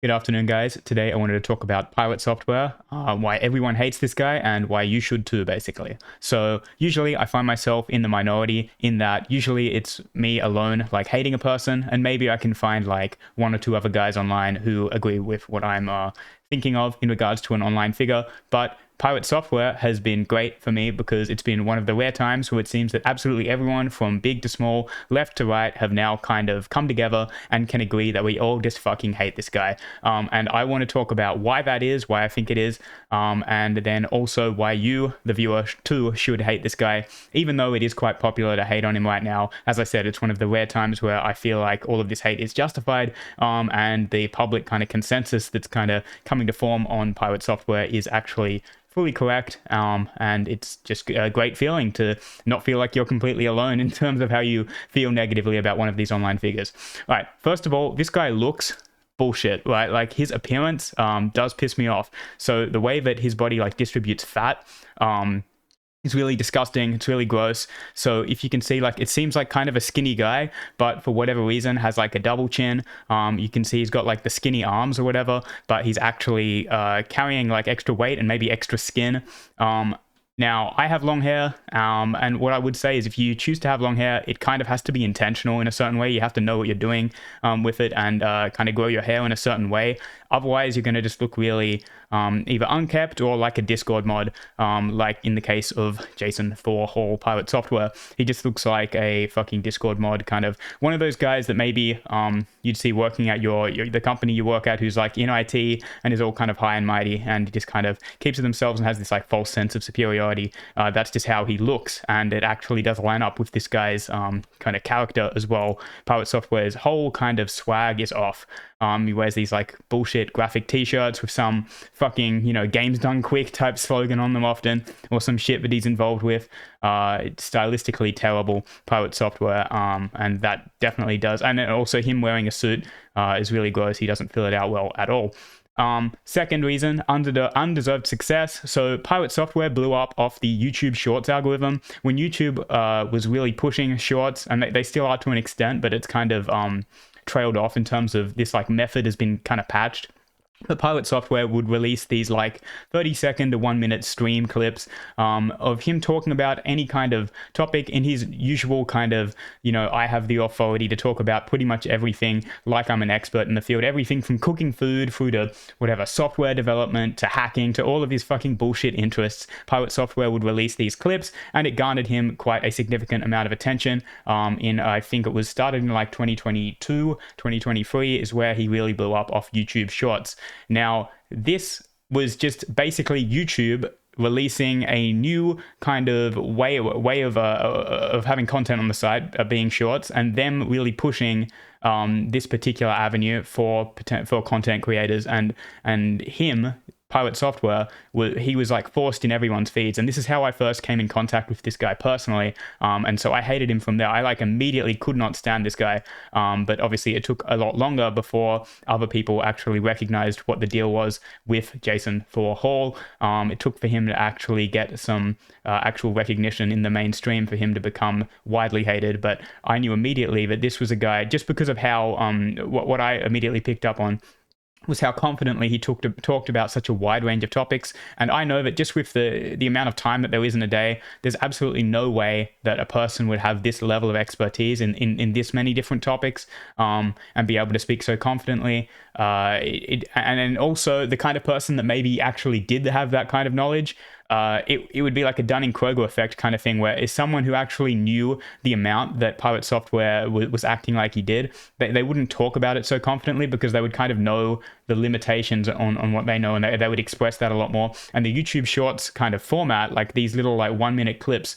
Good afternoon, guys. Today I wanted to talk about PirateSoftware, why everyone hates this guy, and why you should too, basically. So usually I find myself in the minority in that usually it's me alone, like hating a person, and maybe I can find like one or two other guys online who agree with what I'm thinking of in regards to an online figure. But Pirate Software has been great for me because it's been one of the rare times where it seems that absolutely everyone from big to small, left to right, have now kind of come together and can agree that we all just fucking hate this guy. And I want to talk about why that is, why I think it is, and then also why you, the viewer, too, should hate this guy, even though it is quite popular to hate on him right now. As I said, it's one of the rare times where I feel like all of this hate is justified, and the public kind of consensus that's kind of coming to form on Pirate Software is actually fully correct, and it's just a great feeling to not feel like you're completely alone in terms of how you feel negatively about one of these online figures. All right, first of all, this guy looks bullshit, right? Like his appearance does piss me off. So the way that his body like distributes fat is really disgusting. It's really gross. So if you can see, like, it seems like kind of a skinny guy, but for whatever reason has like a double chin. You can see he's got like the skinny arms or whatever, but he's actually carrying like extra weight and maybe extra skin. Now, I have long hair, and what I would say is if you choose to have long hair, it kind of has to be intentional in a certain way. You have to know what you're doing with it and kind of grow your hair in a certain way. Otherwise, you're going to just look really either unkept or like a Discord mod, like in the case of Jason for Hall Pirate Software. He just looks like a fucking Discord mod, kind of one of those guys that maybe you'd see working at the company you work at, who's like in IT and is all kind of high and mighty and just kind of keeps to themselves and has this like false sense of superiority. That's just how he looks, and it actually does line up with this guy's kind of character as well. Pirate Software's whole kind of swag is off. He wears these like bullshit graphic t-shirts with some fucking, games done quick type slogan on them often, or some shit that he's involved with. It's stylistically terrible, Pirate Software, and that definitely does. And also him wearing a suit is really gross. He doesn't fill it out well at all. Second reason, undeserved success. So Pirate Software blew up off the YouTube Shorts algorithm when YouTube was really pushing Shorts, and they still are to an extent, but it's kind of trailed off in terms of this like method has been kind of patched. The Pirate Software would release these like 30-second to 1-minute stream clips of him talking about any kind of topic in his usual kind of, I have the authority to talk about pretty much everything like I'm an expert in the field. Everything from cooking food through to whatever, software development to hacking to all of his fucking bullshit interests. Pirate Software would release these clips, and it garnered him quite a significant amount of attention. I think it was started in like 2022, 2023 is where he really blew up off YouTube Shorts. Now, this was just basically YouTube releasing a new kind of way of having content on the site, being Shorts, and them really pushing this particular avenue for content creators, and him. Pirate Software, he was like forced in everyone's feeds, and this is how I first came in contact with this guy personally, and so I hated him from there. I like immediately could not stand this guy, but obviously it took a lot longer before other people actually recognized what the deal was with Jason for Hall. It took for him to actually get some actual recognition in the mainstream for him to become widely hated, but I knew immediately that this was a guy, just because of how what I immediately picked up on was how confidently he talked about such a wide range of topics. And I know that just with the amount of time that there is in a day, there's absolutely no way that a person would have this level of expertise in this many different topics, and be able to speak so confidently. And also the kind of person that maybe actually did have that kind of knowledge, it would be like a Dunning-Kruger effect kind of thing, where is someone who actually knew the amount that Pirate Software was acting like he did, they wouldn't talk about it so confidently because they would kind of know the limitations on what they know, and they would express that a lot more. And the YouTube Shorts kind of format, like these little like 1-minute clips,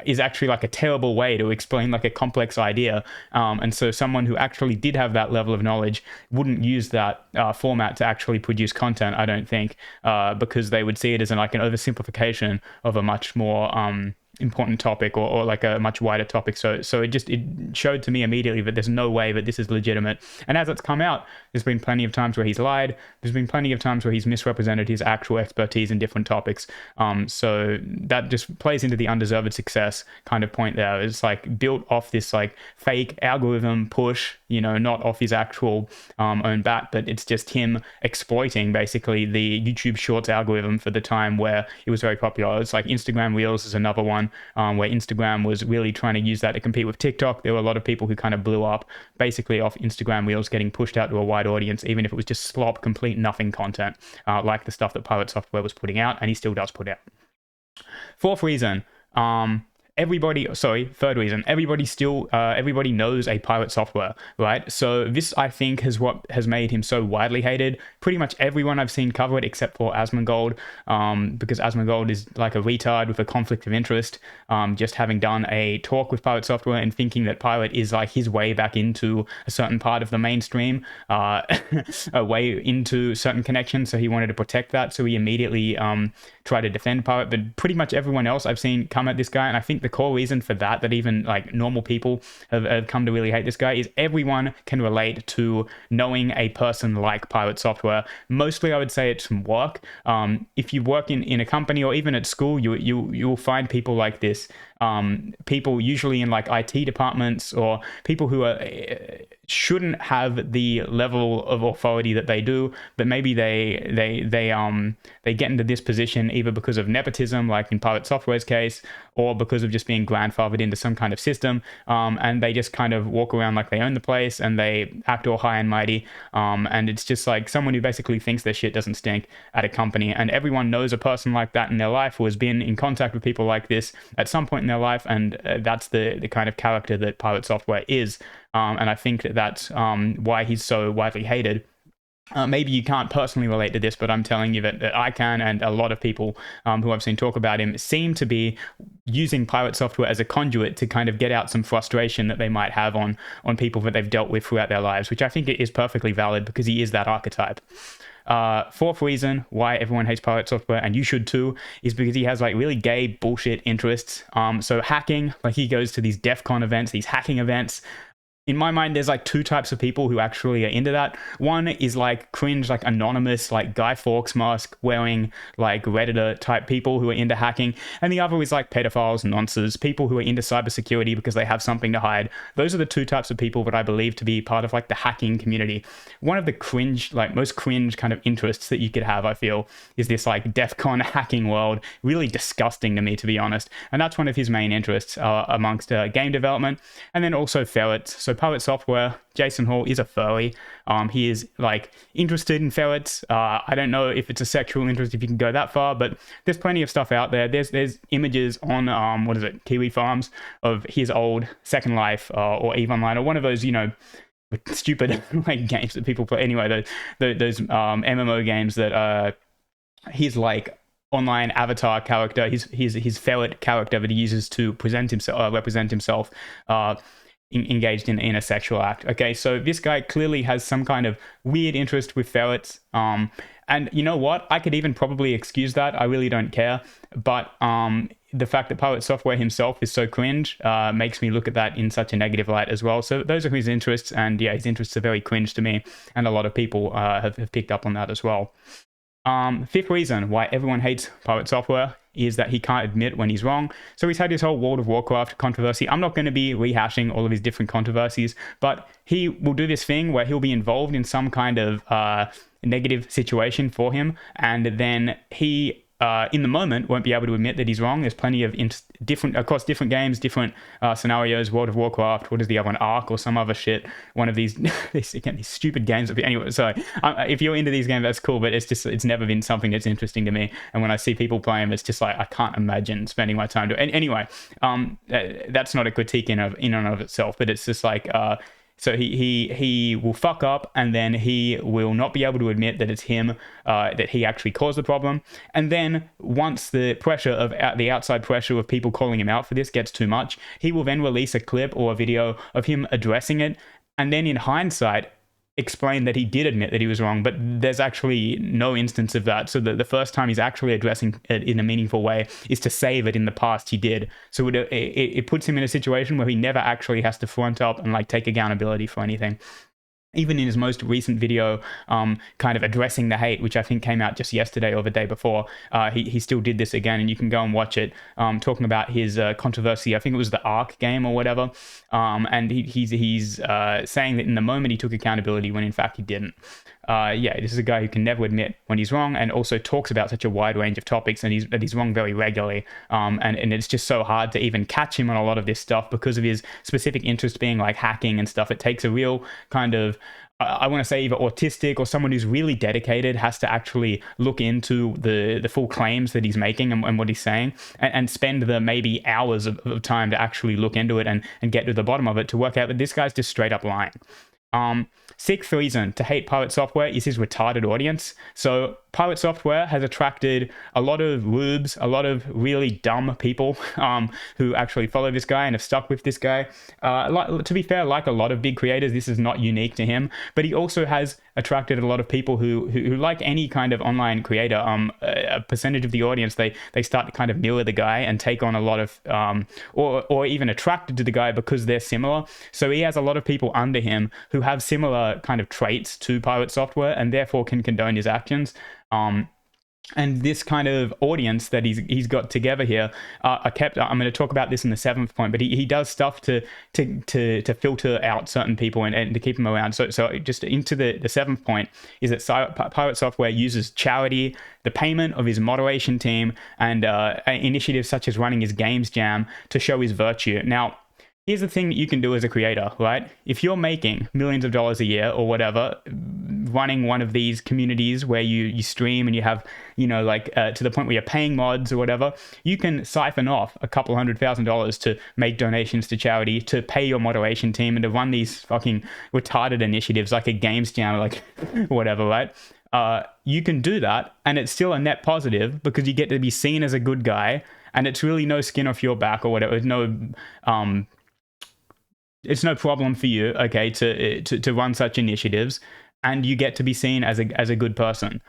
is actually like a terrible way to explain like a complex idea. And so someone who actually did have that level of knowledge wouldn't use that format to actually produce content, I don't think, because they would see it as like an oversimplification of a much more important topic or like a much wider topic. So it showed to me immediately that there's no way that this is legitimate. And as it's come out, there's been plenty of times where he's lied. There's been plenty of times where he's misrepresented his actual expertise in different topics. So that just plays into the undeserved success kind of point there. It's like built off this like fake algorithm push, you know, not off his actual own bat, but it's just him exploiting basically the YouTube Shorts algorithm for the time where it was very popular. It's like Instagram Reels is another one where Instagram was really trying to use that to compete with TikTok. There were a lot of people who kind of blew up basically off Instagram Reels getting pushed out to a wide audience, even if it was just slop, complete nothing content, like the stuff that PirateSoftware was putting out, and he still does put out. Third reason, everybody knows a PirateSoftware, right? So this, I think, is what has made him so widely hated. Pretty much everyone I've seen cover it except for Asmongold, because Asmongold is like a retard with a conflict of interest, just having done a talk with PirateSoftware and thinking that Pirate is like his way back into a certain part of the mainstream, a way into certain connections, so he wanted to protect that, so he immediately tried to defend Pirate. But pretty much everyone else I've seen come at this guy, and I think the core reason for that even like normal people have come to really hate this guy, is everyone can relate to knowing a person like PirateSoftware. Mostly I would say it's from work. If you work in a company or even at school, you'll find people like this. People usually in like IT departments, or people who shouldn't have the level of authority that they do, but maybe they get into this position either because of nepotism, like in PirateSoftware's case, or because of just being grandfathered into some kind of system, and they just kind of walk around like they own the place and they act all high and mighty, and it's just like someone who basically thinks their shit doesn't stink at a company. And everyone knows a person like that in their life who has been in contact with people like this at some point in their life, and that's the kind of character that PirateSoftware is. And I think that's why he's so widely hated. Maybe you can't personally relate to this, but I'm telling you that I can, and a lot of people who I've seen talk about him seem to be using PirateSoftware as a conduit to kind of get out some frustration that they might have on people that they've dealt with throughout their lives, which I think is perfectly valid because he is that archetype. Fourth reason why everyone hates PirateSoftware, and you should too, is because he has like really gay bullshit interests. So hacking, like he goes to these DEF CON events, these hacking events. In my mind, there's like two types of people who actually are into that. One is like cringe, like anonymous, like Guy Fawkes mask wearing, like Redditor type people who are into hacking. And the other is like pedophiles, nonces, people who are into cybersecurity because they have something to hide. Those are the two types of people that I believe to be part of like the hacking community. One of the cringe, like most cringe kind of interests that you could have, I feel, is this like DEF CON hacking world. Really disgusting to me, to be honest. And that's one of his main interests amongst game development. And then also ferrets. So PirateSoftware, Jason Hall is a furry. He is like interested in ferrets. I don't know if it's a sexual interest, if you can go that far, but there's plenty of stuff out there. There's images on Kiwi Farms of his old Second Life or EVE Online, or one of those, you know, stupid like games that people play. Anyway, those MMO games that his like online avatar character, his ferret character that he uses to represent himself. Engaged in a sexual act. Okay, so this guy clearly has some kind of weird interest with ferrets. And you know what? I could even probably excuse that. I really don't care. But the fact that PirateSoftware himself is so cringe makes me look at that in such a negative light as well. So those are his interests, and yeah, his interests are very cringe to me, and a lot of people have picked up on that as well. Fifth reason why everyone hates PirateSoftware is that he can't admit when he's wrong. So he's had his whole World of Warcraft controversy. I'm not going to be rehashing all of his different controversies, but he will do this thing where he'll be involved in some kind of negative situation for him, and then he in the moment won't be able to admit that he's wrong. There's plenty of different across different games, different scenarios. World of Warcraft, what is the other one, Ark or some other shit, one of these these stupid games. Anyway, so if you're into these games, that's cool, but it's never been something that's interesting to me, and when I see people play them, it's just like I can't imagine spending my time doing. Anyway, that's not a critique in and of itself, but it's just like so he will fuck up, and then he will not be able to admit that it's him, that he actually caused the problem. And then once the pressure of the outside pressure of people calling him out for this gets too much, he will then release a clip or a video of him addressing it. And then in hindsight, explained that he did admit that he was wrong, but there's actually no instance of that. So the first time he's actually addressing it in a meaningful way is to say that in the past he did. So it puts him in a situation where he never actually has to front up and like take accountability for anything. Even in his most recent video, kind of addressing the hate, which I think came out just yesterday or the day before, he still did this again, and you can go and watch it, talking about his controversy. I think it was the Ark game or whatever, and he's saying that in the moment he took accountability when in fact he didn't. Yeah, this is a guy who can never admit when he's wrong, and also talks about such a wide range of topics, and he's wrong very regularly. And it's just so hard to even catch him on a lot of this stuff because of his specific interest being like hacking and stuff. It takes a real kind of, I want to say, either autistic or someone who's really dedicated has to actually look into the full claims that he's making and what he's saying, and spend the maybe hours of time to actually look into it and get to the bottom of it to work out that this guy's just straight up lying. Sixth reason to hate PirateSoftware is his retarded audience. So PirateSoftware has attracted a lot of rubes, a lot of really dumb people who actually follow this guy and have stuck with this guy. To be fair, like a lot of big creators, this is not unique to him, but he also has attracted a lot of people who like any kind of online creator, a percentage of the audience, they start to kind of mirror the guy and take on a lot of, or even attracted to the guy because they're similar. So he has a lot of people under him who have similar kind of traits to PirateSoftware and therefore can condone his actions. And this kind of audience that he's got together here are kept. I'm going to talk about this in the seventh point, but he does stuff to filter out certain people and to keep them around. So just into the seventh point is that PirateSoftware uses charity, the payment of his moderation team, and initiatives such as running his games jam to show his virtue. Now, here's the thing that you can do as a creator, right? If you're making millions of dollars a year or whatever, running one of these communities where you stream and you have, to the point where you're paying mods or whatever, you can siphon off a couple $100,000 to make donations to charity, to pay your moderation team, and to run these fucking retarded initiatives like a games jam, like whatever, right? You can do that, and it's still a net positive because you get to be seen as a good guy, and it's really no skin off your back or whatever. It's no problem for you, okay, to run such initiatives, and you get to be seen as a good person.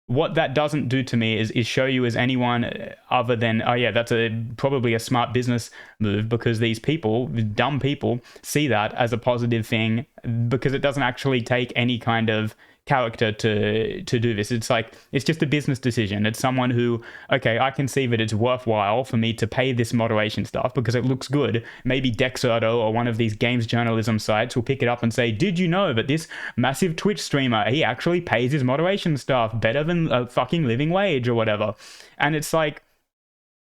What that doesn't do to me is show you as anyone other than, oh yeah, that's probably a smart business move, because these people, dumb people, see that as a positive thing because it doesn't actually take any kind of character to do this. It's like, it's just a business decision. It's someone who, okay, I can see that it's worthwhile for me to pay this moderation stuff because it looks good. Maybe Dexerto or one of these games journalism sites will pick it up and say, did you know that this massive Twitch streamer, he actually pays his moderation staff better than a fucking living wage or whatever? And it's like,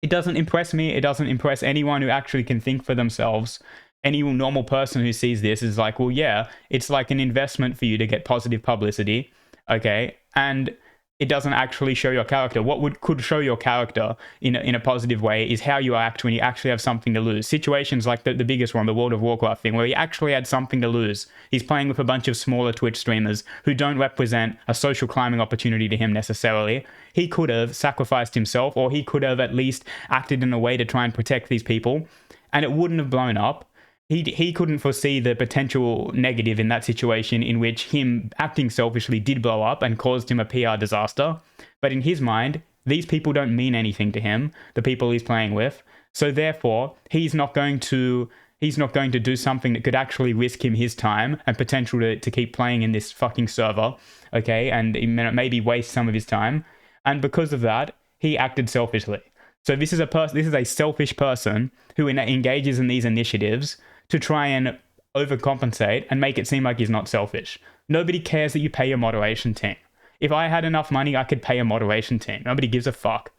it doesn't impress me. It doesn't impress anyone who actually can think for themselves. Any normal person who sees this is like, well, yeah, it's like an investment for you to get positive publicity, okay? And it doesn't actually show your character. What could show your character in a positive way is how you act when you actually have something to lose. Situations like the biggest one, the World of Warcraft thing, where he actually had something to lose. He's playing with a bunch of smaller Twitch streamers who don't represent a social climbing opportunity to him necessarily. He could have sacrificed himself, or he could have at least acted in a way to try and protect these people, and it wouldn't have blown up. He couldn't foresee the potential negative in that situation, in which him acting selfishly did blow up and caused him a PR disaster. But in his mind, these people don't mean anything to him, the people he's playing with. So therefore, he's not going to do something that could actually risk him his time and potential to keep playing in this fucking server, okay? And maybe waste some of his time. And because of that, he acted selfishly. So this is a selfish person who engages in these initiatives to try and overcompensate and make it seem like he's not selfish. Nobody cares that you pay your moderation team. If I had enough money, I could pay a moderation team. Nobody gives a fuck,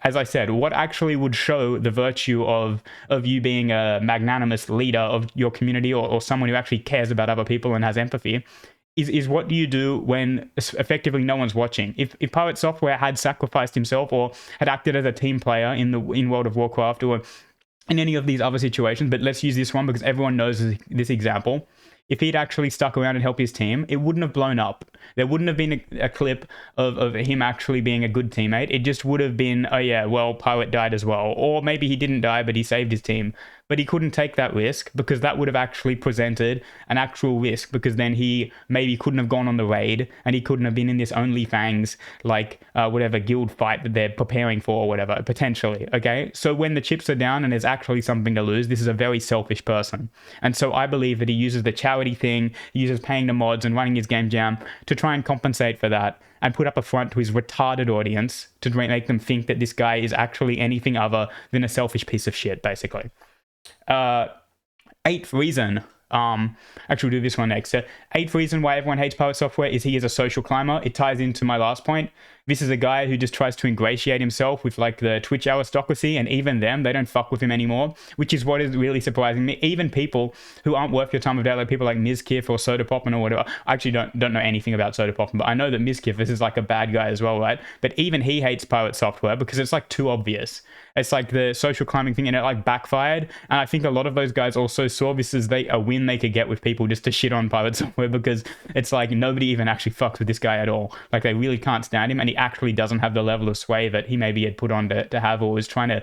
As I said, what actually would show the virtue of you being a magnanimous leader of your community, or someone who actually cares about other people and has empathy, is what do you do when effectively no one's watching? If PirateSoftware had sacrificed himself or had acted as a team player in World of Warcraft or in any of these other situations, but let's use this one because everyone knows this example. If he'd actually stuck around and helped his team, it wouldn't have blown up. There wouldn't have been a clip of him actually being a good teammate. It just would have been, oh yeah, well, Pirate died as well. Or maybe he didn't die, but he saved his team. But he couldn't take that risk because that would have actually presented an actual risk, because then he maybe couldn't have gone on the raid and he couldn't have been in this OnlyFans, like whatever guild fight that they're preparing for or whatever, potentially, okay? So when the chips are down and there's actually something to lose, this is a very selfish person. And so I believe that he uses the charity thing, he uses paying the mods and running his game jam to try and compensate for that and put up a front to his retarded audience to make them think that this guy is actually anything other than a selfish piece of shit, basically. Eighth reason, actually we'll do this one next. Eighth reason why everyone hates PirateSoftware is he is a social climber. It ties into my last point. This is a guy who just tries to ingratiate himself with like the Twitch aristocracy, and even them, they don't fuck with him anymore, which is what is really surprising me. Even people who aren't worth your time of day, like people like Mizkif or Sodapoppin or whatever. I actually don't know anything about Sodapoppin, but I know that Mizkif, this is like a bad guy as well, right? But even he hates PirateSoftware because it's like too obvious. It's like the social climbing thing, and it like backfired. And I think a lot of those guys also saw this as a win they could get with people just to shit on PirateSoftware, because it's like nobody even actually fucks with this guy at all. Like they really can't stand him, and he actually doesn't have the level of sway that he maybe had put on to have, or was trying to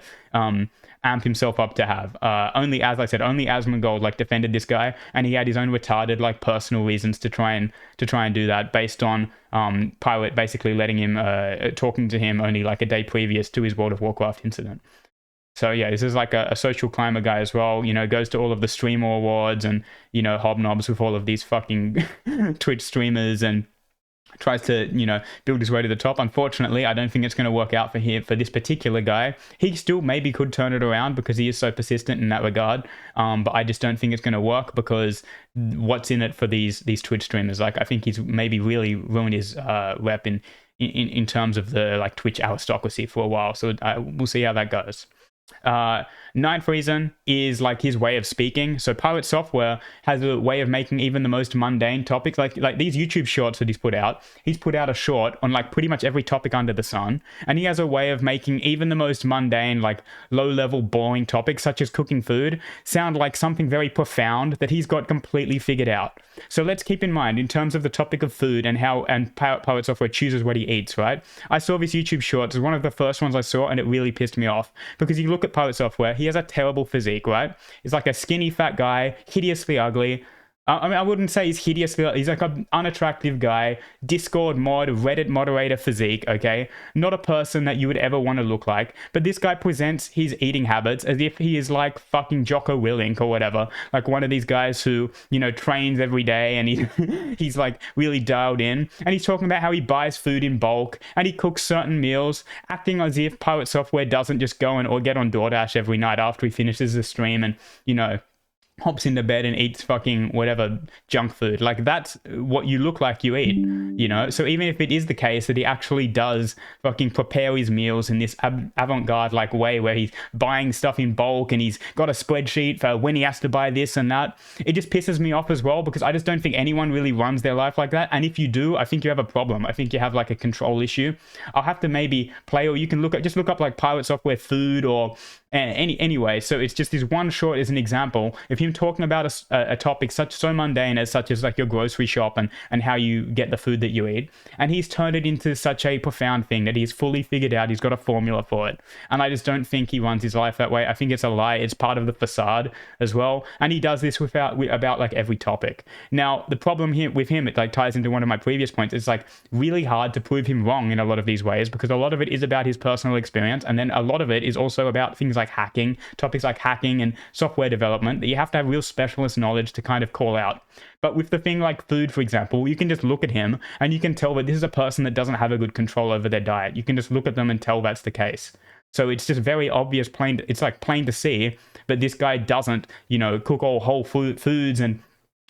amp himself up to have. Only, as I said, only Asmongold like defended this guy, and he had his own retarded like personal reasons to try and do that, based on Pirate basically letting him talking to him only like a day previous to his World of Warcraft incident. So yeah, this is like a social climber guy as well, you know, goes to all of the streamer awards and, you know, hobnobs with all of these fucking Twitch streamers and tries to, you know, build his way to the top. Unfortunately, I don't think it's going to work out for him, for this particular guy. He still maybe could turn it around because he is so persistent in that regard. But I just don't think it's going to work, because what's in it for these Twitch streamers? Like, I think he's maybe really ruined his rep in terms of the like Twitch aristocracy for a while. So we'll see how that goes. Ninth reason is like his way of speaking. So PirateSoftware has a way of making even the most mundane topics, like these YouTube shorts that he's put out. He's put out a short on like pretty much every topic under the sun, and he has a way of making even the most mundane, like low-level, boring topics such as cooking food sound like something very profound that he's got completely figured out. So let's keep in mind, in terms of the topic of food and how PirateSoftware chooses what he eats, right? I saw this YouTube short. It's one of the first ones I saw, and it really pissed me off, because you look at PirateSoftware, he has a terrible physique, right? He's like a skinny, fat guy, hideously ugly. I mean, I wouldn't say he's hideously, he's like an unattractive guy, Discord mod, Reddit moderator physique, okay? Not a person that you would ever want to look like. But this guy presents his eating habits as if he is like fucking Jocko Willink or whatever. Like one of these guys who, you know, trains every day, and he's like really dialed in. And he's talking about how he buys food in bulk and he cooks certain meals, acting as if PirateSoftware doesn't just go or get on DoorDash every night after he finishes the stream and, you know, hops into bed and eats fucking whatever junk food. Like, that's what you look like you eat, you know? So even if it is the case that he actually does fucking prepare his meals in this avant-garde like way, where he's buying stuff in bulk and he's got a spreadsheet for when he has to buy this and that, it just pisses me off as well, because I just don't think anyone really runs their life like that. And if you do, I think you have a problem. I think you have like a control issue. I'll have to maybe play, or you can just look up like PirateSoftware food or anyway. So it's just this one short as an example of him talking about a topic so mundane such as like your grocery shop and how you get the food that you eat, and he's turned it into such a profound thing that he's fully figured out. He's got a formula for it, and I just don't think he runs his life that way. I think it's a lie. It's part of the facade as well, and he does this about like every topic. Now the problem here with him, it like ties into one of my previous points. It's like really hard to prove him wrong in a lot of these ways, because a lot of it is about his personal experience, and then a lot of it is also about things like hacking, topics like hacking and software development that you have to have real specialist knowledge to kind of call out. But with the thing like food, for example, you can just look at him and you can tell that this is a person that doesn't have a good control over their diet. You can just look at them and tell that's the case. So it's just very obvious, it's like plain to see, but this guy doesn't, you know, cook all whole foods and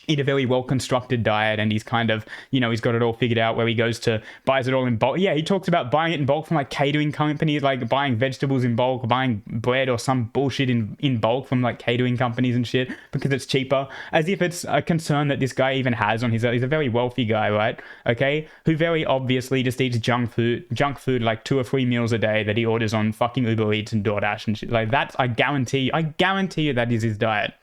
eat a very well-constructed diet, and he's kind of, you know, he's got it all figured out, where he buys it all in bulk. Yeah, he talks about buying it in bulk from like catering companies, like buying vegetables in bulk, buying bread or some bullshit in bulk from like catering companies and shit, because it's cheaper, as if it's a concern that this guy even has on he's a very wealthy guy, right? Okay, who very obviously just eats junk food like 2 or 3 meals a day that he orders on fucking Uber Eats and DoorDash and shit. Like, that's, I guarantee you that is his diet.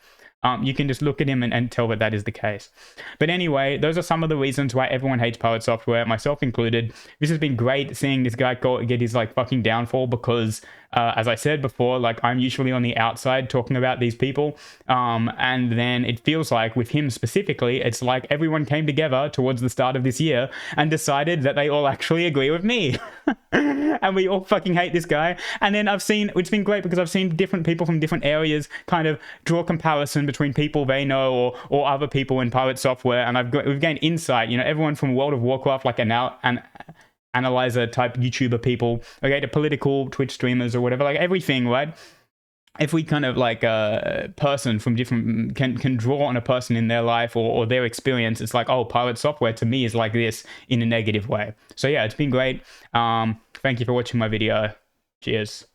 You can just look at him and tell that that is the case. But anyway, those are some of the reasons why everyone hates PirateSoftware, myself included. This has been great seeing this guy get his like fucking downfall because, as I said before, like I'm usually on the outside talking about these people. And then it feels like with him specifically, it's like everyone came together towards the start of this year and decided that they all actually agree with me. And we all fucking hate this guy. And then it's been great because I've seen different people from different areas kind of draw comparison between people they know or other people in PirateSoftware, and we've gained insight. You know, everyone from World of Warcraft, like an analyzer type YouTuber people, okay, to political Twitch streamers or whatever, like everything, right? If we kind of like a person from different can draw on a person in their life or their experience, it's like, oh, PirateSoftware to me is like this in a negative way. So yeah, it's been great. Thank you for watching my video. Cheers.